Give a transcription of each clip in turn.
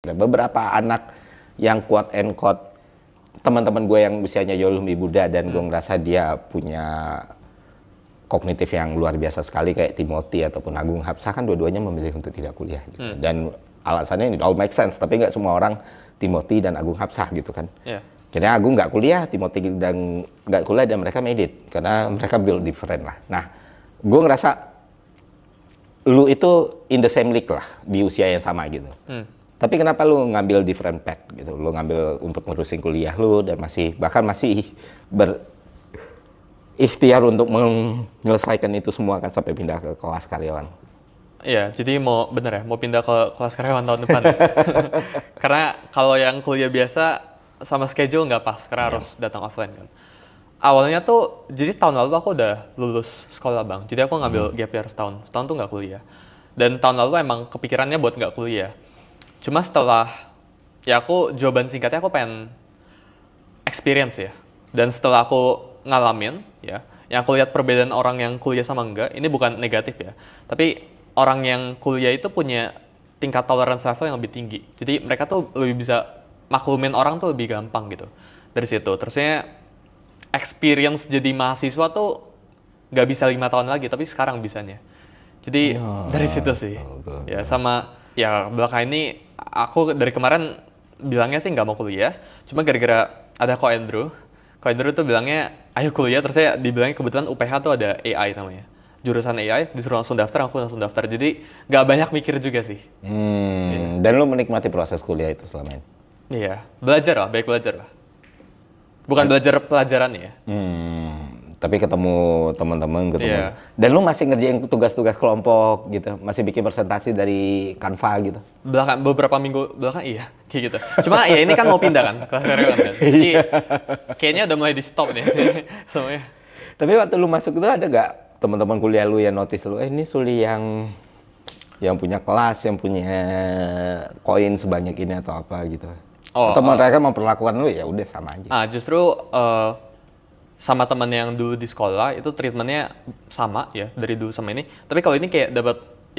Ada beberapa anak yang quote and quote teman-teman gue yang usianya jauh lebih muda dan gue ngerasa dia punya kognitif yang luar biasa sekali kayak Timothy ataupun Agung Hapsah kan dua-duanya memilih untuk tidak kuliah gitu. Dan alasannya it all make sense, tapi nggak semua orang Timothy dan Agung Hapsah gitu kan. Karena Agung nggak kuliah, Timothy dan nggak kuliah dan mereka made it karena mereka build different lah. Nah, gue ngerasa lu itu in the same league lah di usia yang sama gitu. Tapi kenapa lu ngambil different path gitu? Lu ngambil untuk nerusin kuliah lu dan bahkan masih berikhtiar untuk menyelesaikan itu semua kan sampai pindah ke kelas karyawan. Iya, jadi mau pindah ke kelas karyawan tahun depan. Karena kalau yang kuliah biasa sama schedule nggak pas, karena harus datang offline kan. Awalnya tuh, jadi tahun lalu aku udah lulus sekolah bang, jadi aku ngambil gap year setahun tuh nggak kuliah. Dan tahun lalu emang kepikirannya buat nggak kuliah. Cuma setelah, ya jawaban singkatnya aku pengen experience ya. Dan setelah aku ngalamin, ya, yang aku lihat perbedaan orang yang kuliah sama enggak, ini bukan negatif ya. Tapi orang yang kuliah itu punya tingkat tolerance level yang lebih tinggi. Jadi mereka tuh lebih bisa maklumin orang tuh lebih gampang gitu. Dari situ, terusnya experience jadi mahasiswa tuh nggak bisa 5 tahun lagi, tapi sekarang bisanya. Jadi dari situ sih. Ya sama, ya belakang ini aku dari kemarin bilangnya sih nggak mau kuliah, cuma gara-gara ada Ko Andrew tuh bilangnya ayo kuliah, terus saya dibilangnya kebetulan UPH tuh ada AI namanya, jurusan AI, disuruh langsung daftar, aku langsung daftar, jadi nggak banyak mikir juga sih. Dan lu menikmati proses kuliah itu selama ini? Iya, belajar lah, baik belajar lah. Bukan belajar pelajaran ya. Tapi ketemu teman-teman, dan lu masih ngerjain tugas-tugas kelompok gitu, masih bikin presentasi dari Canva gitu. Beberapa minggu belakang iya, kayak gitu. Cuma ya ini kan mau pindah kan, kelas karyawan kan. Jadi kayaknya udah mulai di stop nih semuanya. Tapi waktu lu masuk itu ada nggak teman-teman kuliah lu yang notice lu, ini Suli yang punya kelas, yang punya koin sebanyak ini atau apa gitu? Atau mereka memperlakukan lu ya udah sama aja? Justru sama teman yang dulu di sekolah itu treatmentnya sama ya dari dulu sama ini. Tapi kalau ini kayak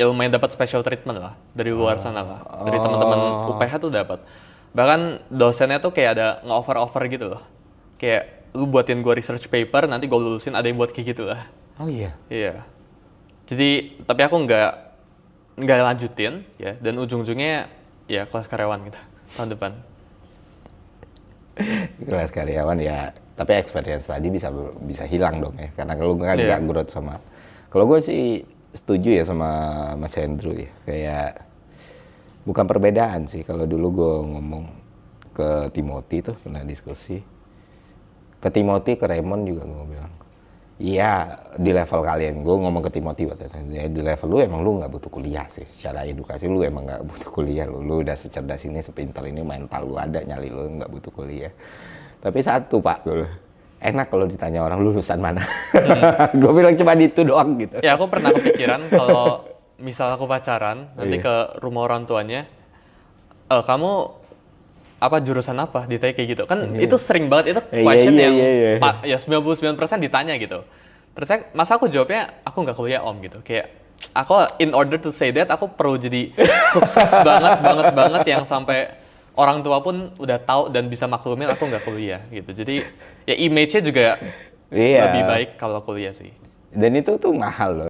lumayan dapat special treatment lah dari luar sana lah. Dari teman-teman UPH tuh dapat. Bahkan dosennya tuh kayak ada nge-offer gitu loh. Kayak lu buatin gua research paper, nanti gua lulusin, ada yang buat kayak gitu lah. Oh iya? Iya. Jadi tapi aku nggak lanjutin ya, dan ujung-ujungnya ya kelas karyawan gitu tahun depan. Kelas karyawan ya, tapi experience tadi bisa hilang dong ya, karena kalau nggak growth sama. Kalau gue sih setuju ya sama Mas Andrew ya, kayak bukan perbedaan sih. Kalau dulu gue ngomong ke Timothy tuh pernah diskusi, ke Timothy, ke Raymond juga gue bilang, iya di level kalian, gue ngomong ke Timothy waktu itu, ya, di level lu emang lu nggak butuh kuliah sih, secara edukasi lu emang nggak butuh kuliah, lu udah secerdas ini, sepintar ini, mental lu ada, nyali lu nggak butuh kuliah. Tapi satu pak, enak kalau ditanya orang lulusan mana, gue bilang cuma itu doang gitu. Ya aku pernah kepikiran kalau misal aku pacaran, nanti ke rumah orang tuanya, kamu apa jurusan apa, ditanya kayak gitu kan. Itu sering banget, itu question yang ya 99% ditanya gitu. Terus masa aku jawabnya aku nggak kuliah om gitu, kayak aku in order to say that aku perlu jadi sukses banget yang sampai orang tua pun udah tahu dan bisa maklumin aku nggak kuliah gitu. Jadi ya image-nya juga lebih baik kalau kuliah sih. Dan itu tuh mahal loh.